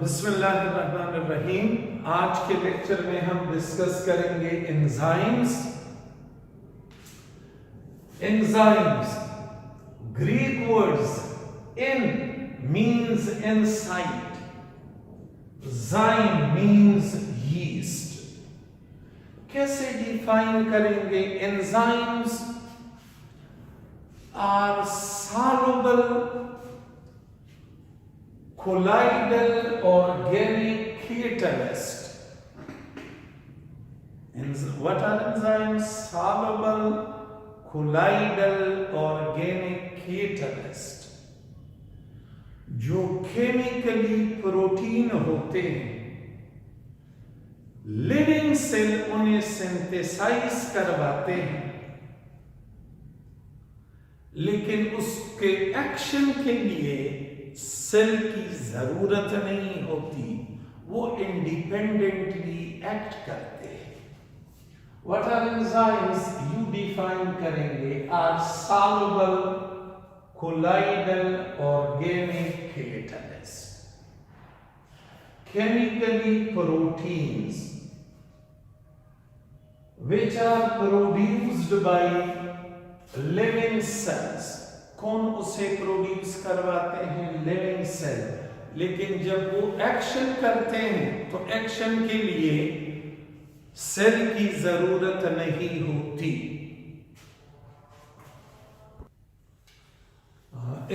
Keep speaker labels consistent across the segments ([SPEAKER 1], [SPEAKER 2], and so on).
[SPEAKER 1] बिस्मिल्लाहिर्रहमानिर्रहीम। आज के लेक्चर में हम डिस्कस करेंगे enzymes. Enzymes Greek words in means inside, zyme means yeast. कैसे डिफाइन करेंगे? Enzymes are soluble colloidal organic catalyst. What are enzymes? Soluble colloidal organic catalyst, जो केमिकली प्रोटीन होते हैं, लिविंग सेल उन्हें सिंथेसाइज करवाते हैं, लेकिन उसके एक्शन के लिए सेल की जरूरत नहीं होती, वो इंडिपेंडेंटली एक्ट करते हैं। What are enzymes? You define करेंगे are soluble colloidal organic catalyst, chemically proteins which are produced by living cells। कौन उसे प्रोड्यूस करवाते हैं? Living cell. लेकिन जब वो एक्शन करते हैं तो एक्शन के लिए सेल की जरूरत नहीं होती।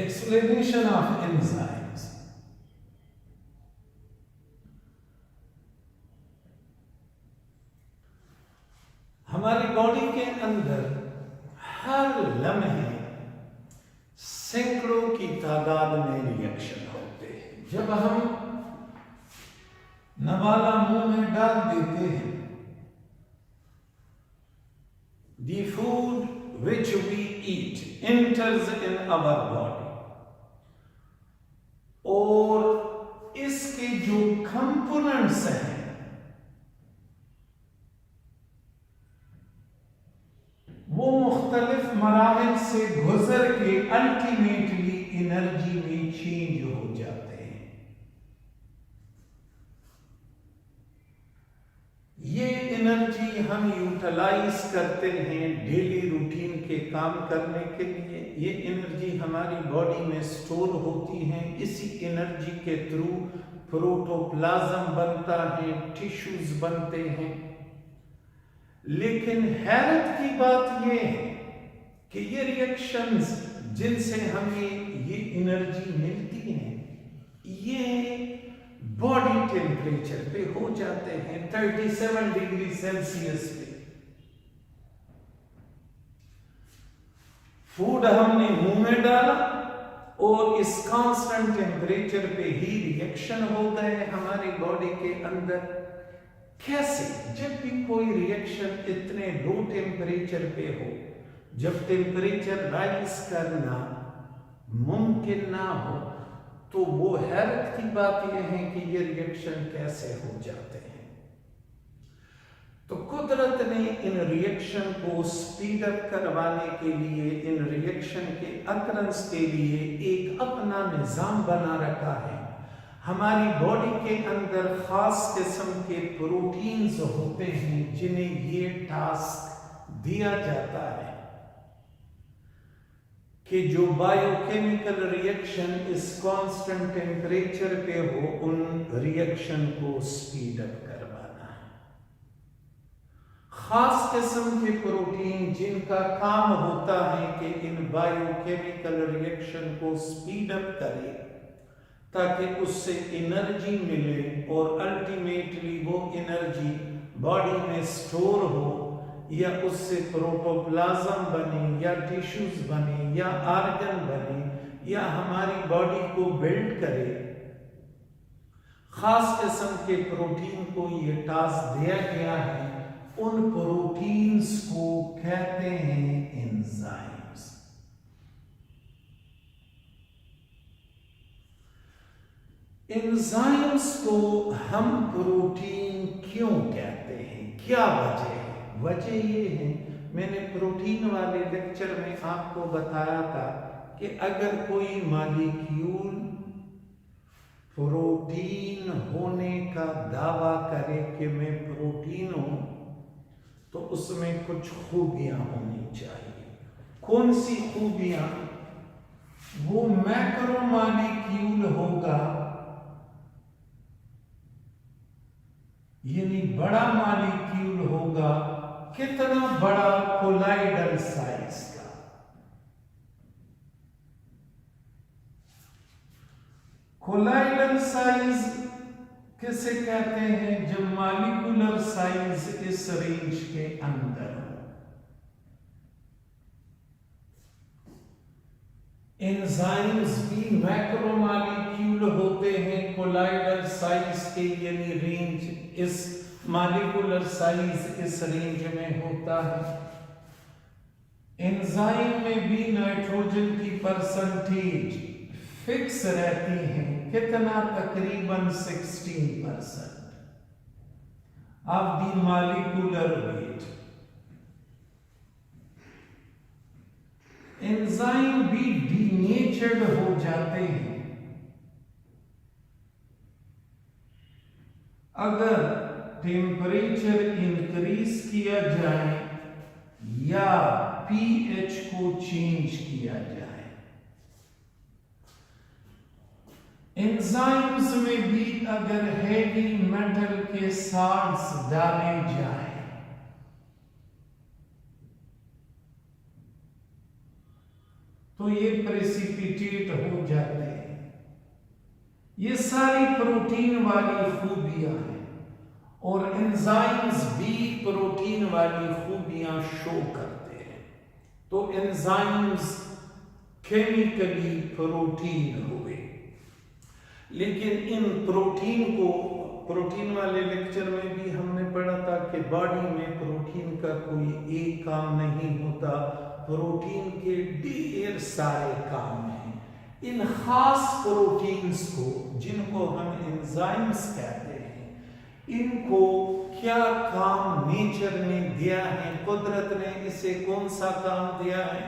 [SPEAKER 1] Explanation of enzymes. हमारी बॉडी के अंदर हर लम्हे सैकड़ों की तादाद में रिएक्शन होते हैं। जब हम नवाला मुंह में डाल देते हैं, the food which we eat enters in our body, और इसके जो कंपोनेंट्स हैं वो मुख्तलिफ मराहिल से गुजर के अल्टीमेटली एनर्जी में चेंज हो जाते हैं। ये एनर्जी हम यूटिलाइज करते हैं डेली रूटीन के काम करने के लिए। ये एनर्जी हमारी बॉडी में स्टोर होती है। इसी एनर्जी के थ्रू प्रोटोप्लाज्म बनता है, टिश्यूज बनते हैं। लेकिन हैरत की बात यह है कि ये रिएक्शंस जिनसे हमें ये एनर्जी मिलती है, ये बॉडी टेम्परेचर पे हो जाते हैं, 37 डिग्री सेल्सियस पे। फूड हमने मुंह में डाला और इस कांस्टेंट टेम्परेचर पे ही रिएक्शन हो गए हमारी बॉडी के अंदर। कैसे? जब भी कोई रिएक्शन इतने लो टेम्परेचर पे हो, जब टेम्परेचर राइज करना मुमकिन ना हो, तो वो हैरत की बात यह है कि ये रिएक्शन कैसे हो जाते हैं। तो कुदरत ने इन रिएक्शन को स्पीड अप करवाने के लिए, इन रिएक्शन के अकरेंस के लिए एक अपना निजाम बना रखा है। हमारी बॉडी के अंदर खास किस्म के प्रोटीन्स होते हैं जिन्हें ये टास्क दिया जाता है कि जो बायोकेमिकल रिएक्शन इस कांस्टेंट टेम्परेचर पे हो, उन रिएक्शन को स्पीड अप करवाना है। खास किस्म के प्रोटीन जिनका काम होता है कि इन बायोकेमिकल रिएक्शन को स्पीड अप करे ताकि उससे एनर्जी मिले और अल्टीमेटली वो एनर्जी बॉडी में स्टोर हो, या उससे प्रोटोप्लाज्म बने, या टिश्यूज बने, या आर्गन बने, या हमारी बॉडी को बिल्ड करे। खास किस्म के प्रोटीन को ये टास्क दिया गया है। उन प्रोटीन्स को कहते हैं एंजाइम्स। एंजाइम्स को हम प्रोटीन क्यों कहते हैं? क्या वजह है? वजह ये है, मैंने प्रोटीन वाले लेक्चर में आपको बताया था कि अगर कोई मॉलिक्यूल प्रोटीन होने का दावा करे कि मैं प्रोटीन हूं, तो उसमें कुछ खूबियां होनी चाहिए। कौन सी खूबियां? वो मैक्रोमॉलिक्यूल होगा, यानी बड़ा मॉलिक्यूल होगा। कितना बड़ा? कोलाइडल साइज का। कोलाइडल साइज किसे कहते हैं? जब मॉलिक्यूलर साइज इस रेंज के अंदर हो। एंजाइम्स भी मैक्रोमॉलिक्यूल होते हैं कोलाइडल साइज के, यानी रेंज इस मॉलिक्यूलर साइज इस रेंज में होता है। एंजाइम में भी नाइट्रोजन की परसेंटेज फिक्स रहती है। कितना? तकरीबन 16% of the molecular weight. Enzyme भी डीनेचर्ड हो जाते हैं अगर टेम्परेचर इंक्रीज किया जाए या पीएच को चेंज किया जाए। एंजाइम्स में भी अगर हेवी मेटल के साल्ट्स डाले जाएं तो ये प्रेसिपिटेट हो जाते हैं। ये सारी प्रोटीन वाली खूबियां हैं और एंजाइम्स भी प्रोटीन वाली खूबियां शो करते हैं। तो एंजाइम्स केमिकली प्रोटीन हुए। लेकिन इन प्रोटीन को, प्रोटीन वाले लेक्चर में भी हमने पढ़ा था कि बॉडी में प्रोटीन का कोई एक काम नहीं होता, प्रोटीन के ढेर सारे काम हैं। इन खास प्रोटीन्स को, जिनको हम एंजाइम्स कहते हैं, इनको क्या काम नेचर ने दिया है, कुदरत ने इसे कौन सा काम दिया है?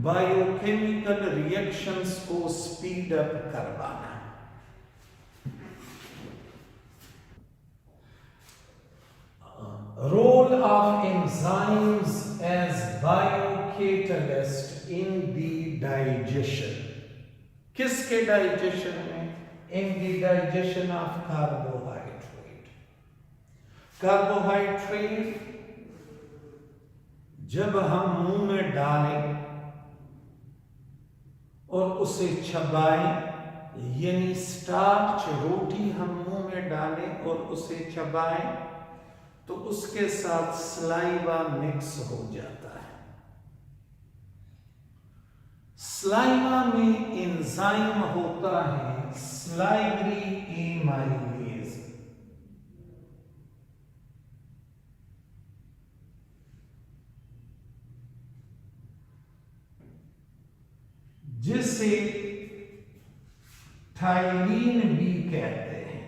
[SPEAKER 1] बायोकेमिकल रिएक्शंस को स्पीड अप करवाना। Role of enzymes as biocatalyst in the digestion. किसके डाइजेशन में? In the digestion of carbohydrate. Carbohydrate जब हम मुंह में डालें और उसे चबाएं, यानी स्टार्च रोटी हम मुंह में डालें और उसे चबाएं, तो उसके साथ स्लाइवा मिक्स हो जाता है। स्लाइवा में एंजाइम होता है स्लाइवरी एमाइलेज, जिसे थाइलीन भी कहते हैं।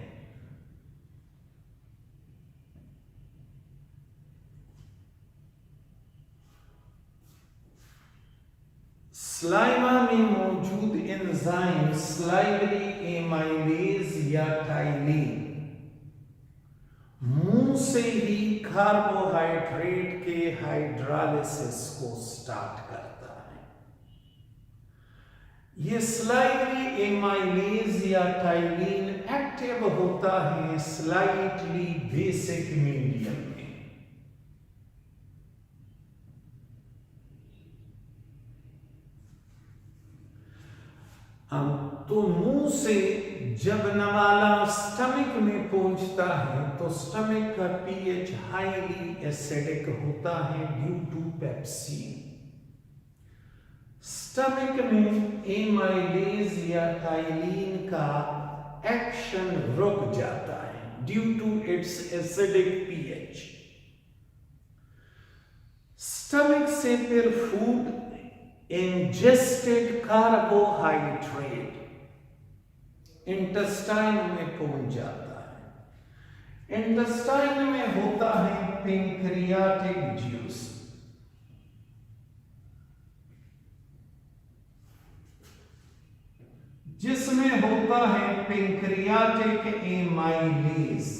[SPEAKER 1] स्लाइवा में मौजूद एंजाइम स्लाइवरी एमाइलेज या थाइलीन मुंह से ही कार्बोहाइड्रेट के हाइड्रोलाइसिस को स्टार्ट करता है। ये स्लाइवरी एमाइलेज या थाइलीन एक्टिव होता है स्लाइटली बेसिक मीडियम में। तो मुंह से जब नवाला स्टमक में पहुंचता है तो स्टमक का पीएच हाईली एसिडिक होता है ड्यू टू पेप्सिन। स्टमक में एमाइलेज या थाइलीन का एक्शन रुक जाता है due to its acidic pH. Stomach से फिर फूड इंजेस्टेड कार्बोहाइड्रेट इंटेस्टाइन में पहुंच जाता है। इंटेस्टाइन में होता है पेंक्रियाटिक जूस। जिसमें होता है पेंक्रियाटिक एमाइलेज,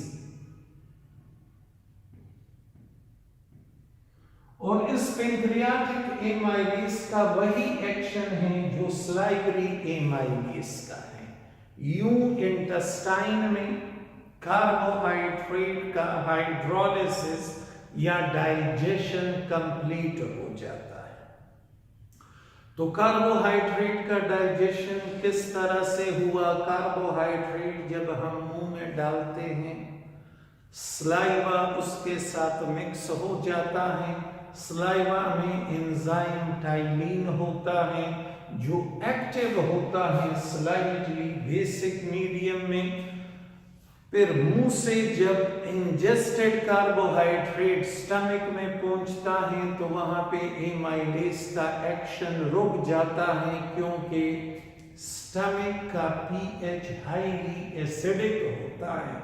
[SPEAKER 1] और इस पेंक्रियाटिक एमाइलेज का वही एक्शन है जो सलाइवरी एमाइलेज का है। यूं इंटेस्टाइन में कार्बोहाइड्रेट का हाइड्रोलिसिस या डाइजेशन कंप्लीट हो जाता है। तो कार्बोहाइड्रेट का डाइजेशन किस तरह से हुआ? कार्बोहाइड्रेट जब हम मुंह में डालते हैं, सलाइवा उसके साथ मिक्स हो जाता है। सलाइवा में एंजाइम टाइलिन होता है जो एक्टिव होता है स्लाइटली बेसिक मीडियम में। फिर मुंह से जब इंजेस्टेड कार्बोहाइड्रेट स्टमक में पहुंचता है तो वहां पे एमाइलेज का एक्शन रुक जाता है, क्योंकि स्टमक का पीएच हाईली एसिडिक होता है।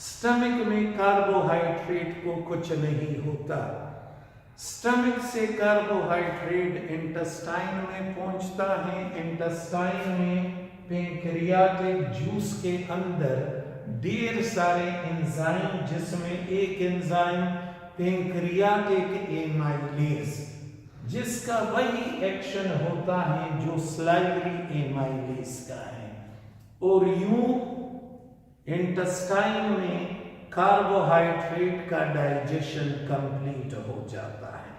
[SPEAKER 1] स्टमक में कार्बोहाइड्रेट को कुछ नहीं होता। स्टमक से कार्बोहाइड्रेट इंटेस्टाइन में पहुंचता है। इंटेस्टाइन में पेंक्रियाटिक जूस के अंदर ढेर सारे एंजाइम, जिसमें एक एंजाइम पेंक्रियाटिक एमाइलेज, जिसका वही एक्शन होता है जो सलाइवरी एमाइलेज का है। और यूं इंटेस्टाइन में कार्बोहाइड्रेट का डाइजेशन कंप्लीट हो जाता है।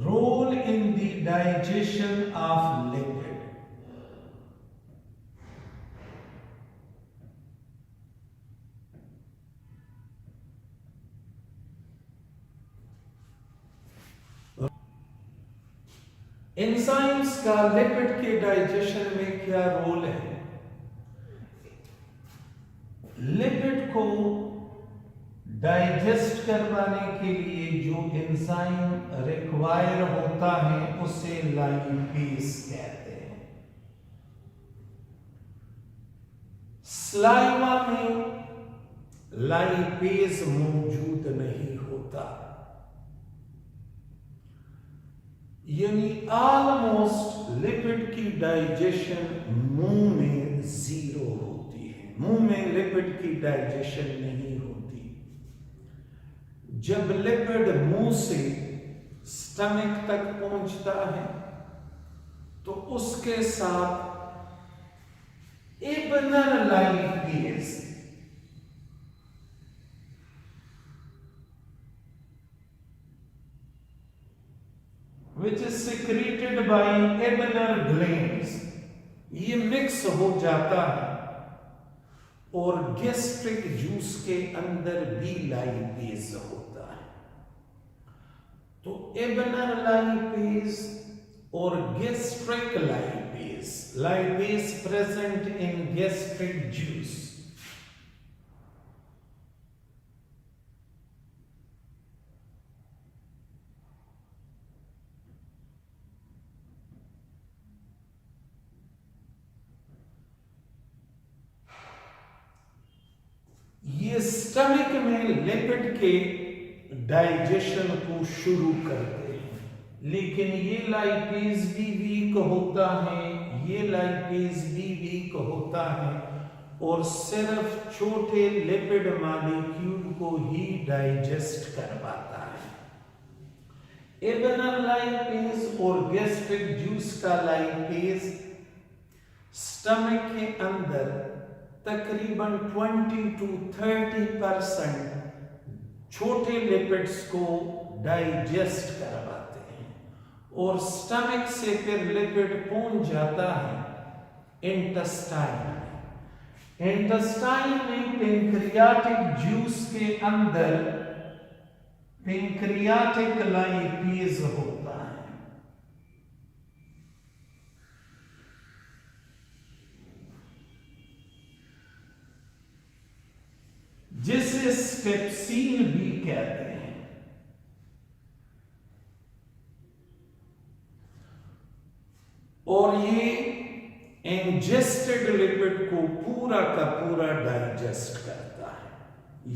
[SPEAKER 1] Role in the digestion of lipid. Enzymes का लिपिड के डाइजेशन में क्या रोल है? लिपिड को डाइजेस्ट करवाने के लिए जो एंजाइम रिक्वायर होता है उसे लाइपेज कहते हैं। सलाइवा में लाइपेज मौजूद नहीं होता, यानी ऑलमोस्ट लिपिड की डाइजेशन मुंह में जीरो होती है। मुंह में लिपिड की डाइजेशन नहीं होती। जब लिपिड मुंह से स्टमक तक पहुंचता है तो उसके साथ Ebner lipase, which is secreted by Ebner glands, ये मिक्स हो जाता है। और गैस्ट्रिक जूस के अंदर भी लाइपेज होता है। तो एबनर लाइपेज और gastric lipase, lipase present in gastric juice, ये स्टमक में लिपिड के डाइजेशन को शुरू करते हैं, लेकिन ये लाइपेज भी वीक होता है, ये लाइपेज भी वीक होता है और सिर्फ छोटे लिपिड मॉलिक्यूल को ही डाइजेस्ट करवाता है। इब्नर लाइपेज और गैस्ट्रिक जूस का लाइपेज स्टमक के अंदर तकरीबन 20 to 30% छोटे लिपिड्स को डाइजेस्ट करवाते हैं और स्टमक से फिर लिपिड पहुंच जाता है इंटेस्टाइन में। इंटेस्टाइन में पेंक्रियाटिक जूस के अंदर पेंक्रियाटिक लाइपेज होता है। जिसे स्टेप्सिन भी कहते हैं। और ये इंजेस्टेड लिपिड को पूरा का पूरा डाइजेस्ट करता है,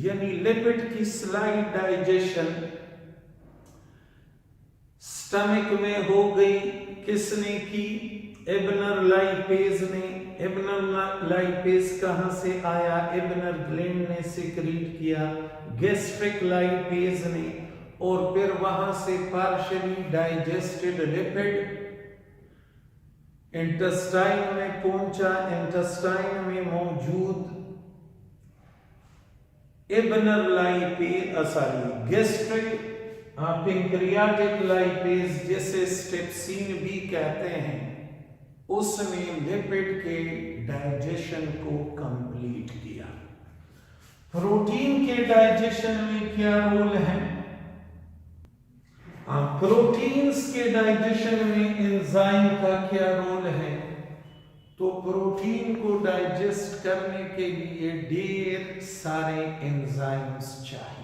[SPEAKER 1] यानी लिपिड की स्लाइड डाइजेशन स्टमक में हो गई। किसने की? इब्नर लाइपेज ने, इब्नर लाइपेज कहां से आया? इब्नर ग्लैंड ने सिक्रीट किया, गैस्ट्रिक लाइपेज ने, और फिर वहां से पार्शियली डाइजेस्टेड लिपिड इंटेस्टाइन में पहुंचा। इंटेस्टाइन में मौजूद इब्नर लाइपेज गैस्ट्रिक पैंक्रियाटिक लाइपेज जिसे स्टेप्सिन भी कहते हैं, उसने लिपिड के डाइजेशन को कंप्लीट किया। प्रोटीन के डाइजेशन में क्या रोल है? प्रोटीन्स के डाइजेशन में एंजाइम का क्या रोल है? तो प्रोटीन को डाइजेस्ट करने के लिए ढेर सारे एंजाइम्स चाहिए।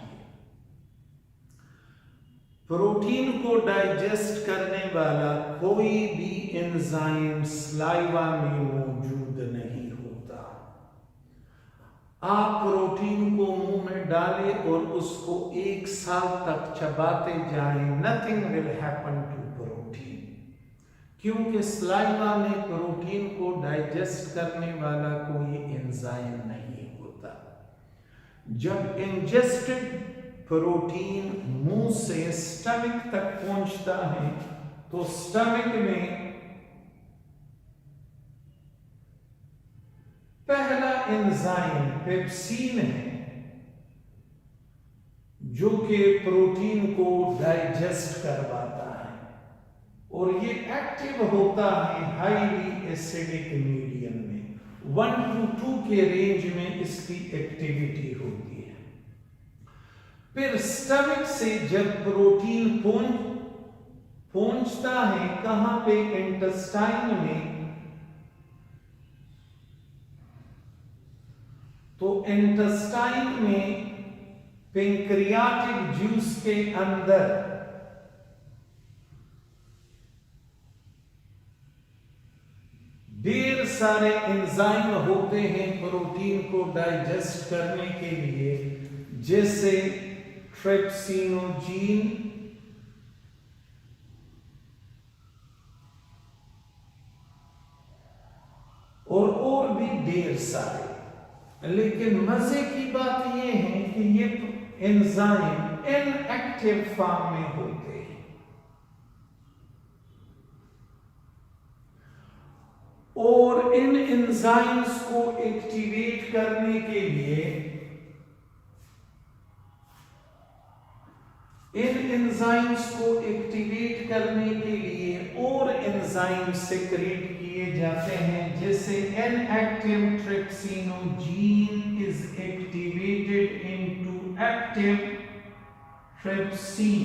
[SPEAKER 1] प्रोटीन को डाइजेस्ट करने वाला कोई भी एंजाइम सलाइवा में मौजूद नहीं होता। आप प्रोटीन को मुंह में डालें और उसको 1 साल तक चबाते जाएं, nothing will happen to protein, क्योंकि सलाइवा में प्रोटीन को डाइजेस्ट करने वाला कोई एंजाइम नहीं होता। जब इंजेस्टेड प्रोटीन मुंह से स्टमक तक पहुंचता है तो स्टमक में पहला एंजाइम पेप्सिन है जो कि प्रोटीन को डाइजेस्ट करवाता है, और ये एक्टिव होता है हाईली एसिडिक मीडियम में। 1 to 2 के रेंज में इसकी एक्टिविटी होती है। फिर स्टमक से जब प्रोटीन पहुंचता है कहां पे? इंटेस्टाइन में। तो इंटेस्टाइन में पैंक्रियाटिक जूस के अंदर ढेर सारे एंजाइम होते हैं प्रोटीन को डाइजेस्ट करने के लिए, जैसे ट्रिप्सिनोजीन, और भी ढेर सारे। लेकिन मजे की बात यह है कि ये एंजाइम इनएक्टिव फॉर्म में होते हैं, और इन एंजाइम्स को एक्टिवेट करने के लिए और एंजाइम सिक्रीट किए जाते हैं, जैसे inactive trypsinogen is activated into active trypsin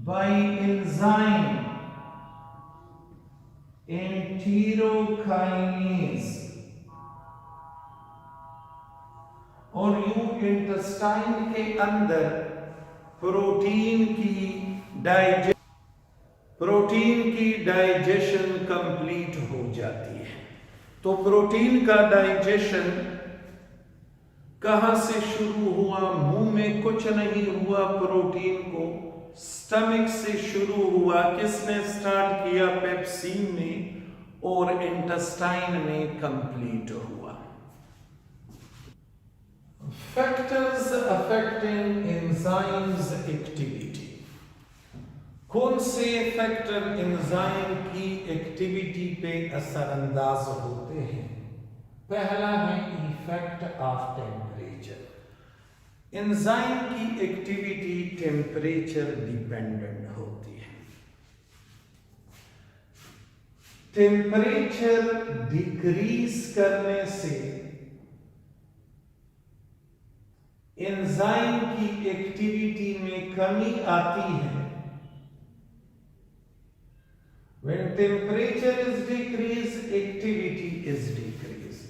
[SPEAKER 1] by enzyme enterokinase, और यूं इंटेस्टाइन के अंदर प्रोटीन की डाइजेशन कंप्लीट हो जाती है। तो प्रोटीन का डाइजेशन कहां से शुरू हुआ? मुंह में कुछ नहीं हुआ, प्रोटीन को स्टमक से शुरू हुआ। किसने स्टार्ट किया? पेप्सिन ने, और इंटेस्टाइन में कंप्लीट हुआ। Factors affecting enzymes activity. कौन से फैक्टर एंजाइम की एक्टिविटी पे असरअंदाज होते हैं? पहला है इफेक्ट ऑफ टेम्परेचर। एंजाइम की एक्टिविटी टेम्परेचर डिपेंडेंट होती है। टेम्परेचर डिक्रीज करने से एंजाइम की एक्टिविटी में कमी आती है। When temperature is decreased, activity is decreased.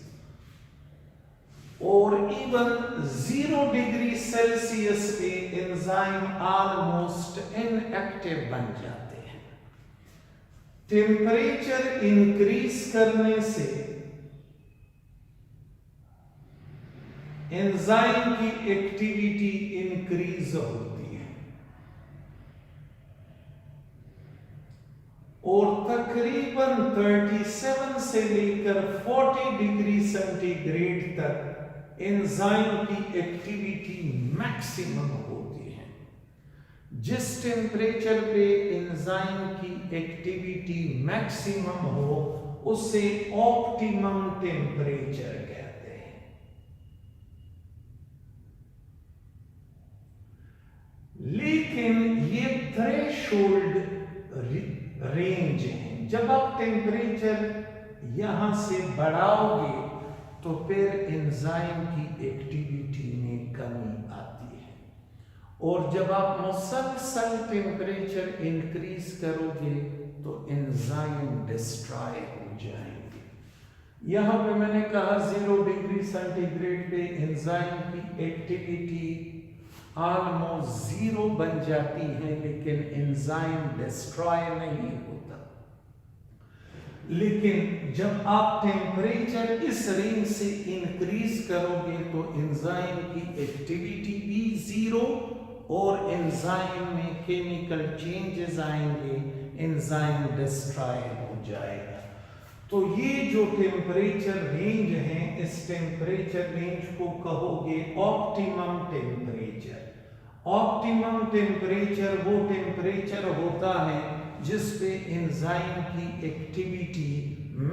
[SPEAKER 1] और even 0 डिग्री सेल्सियस पे एंजाइम ऑलमोस्ट इनएक्टिव बन जाते हैं। टेम्परेचर इंक्रीज करने से एंजाइम की एक्टिविटी इंक्रीज होती है, और तकरीबन 37 से लेकर 40 डिग्री सेंटीग्रेड तक एंजाइम की एक्टिविटी मैक्सिमम होती है। जिस टेम्परेचर पे एंजाइम की एक्टिविटी मैक्सिमम हो उसे ऑप्टिमम टेम्परेचर कहते हैं। लेकिन ये थ्रेशोल्ड रेंज है। जब आप टेम्परेचर यहां से बढ़ाओगे तो फिर एंजाइम की एक्टिविटी में कमी आती है, और जब आप मुसलसल टेम्परेचर इंक्रीज करोगे तो एंजाइम डिस्ट्रॉय हो जाएंगे। यहां पे मैंने कहा 0 डिग्री सेंटीग्रेड पे एंजाइम की एक्टिविटी ऑलमोस्ट 0 बन जाती है, लेकिन एंजाइम डिस्ट्रॉय नहीं होता। लेकिन जब आप टेम्परेचर इस रेंज से इंक्रीज करोगे तो एंजाइम की एक्टिविटी भी 0 और एंजाइम में केमिकल चेंजेस आएंगे, एंजाइम डिस्ट्रॉय हो जाएगा। तो ये जो टेम्परेचर रेंज है, इस टेम्परेचर रेंज को कहोगे ऑप्टिमम टेम्परेचर। ऑप्टिमम टेम्परेचर वो टेम्परेचर होता है जिस पे एंजाइम की एक्टिविटी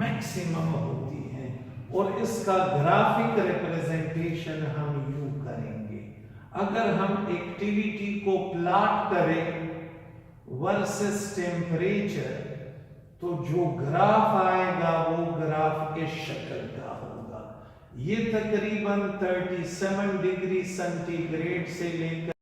[SPEAKER 1] मैक्सिमम होती है, और इसका ग्राफिक रिप्रेजेंटेशन हम यूं करेंगे। अगर हम एक्टिविटी को प्लॉट करें वर्सेस टेम्परेचर, तो जो ग्राफ आएगा वो ग्राफ इस शक्ल का होगा। ये तकरीबन 37 डिग्री सेंटीग्रेड से लेकर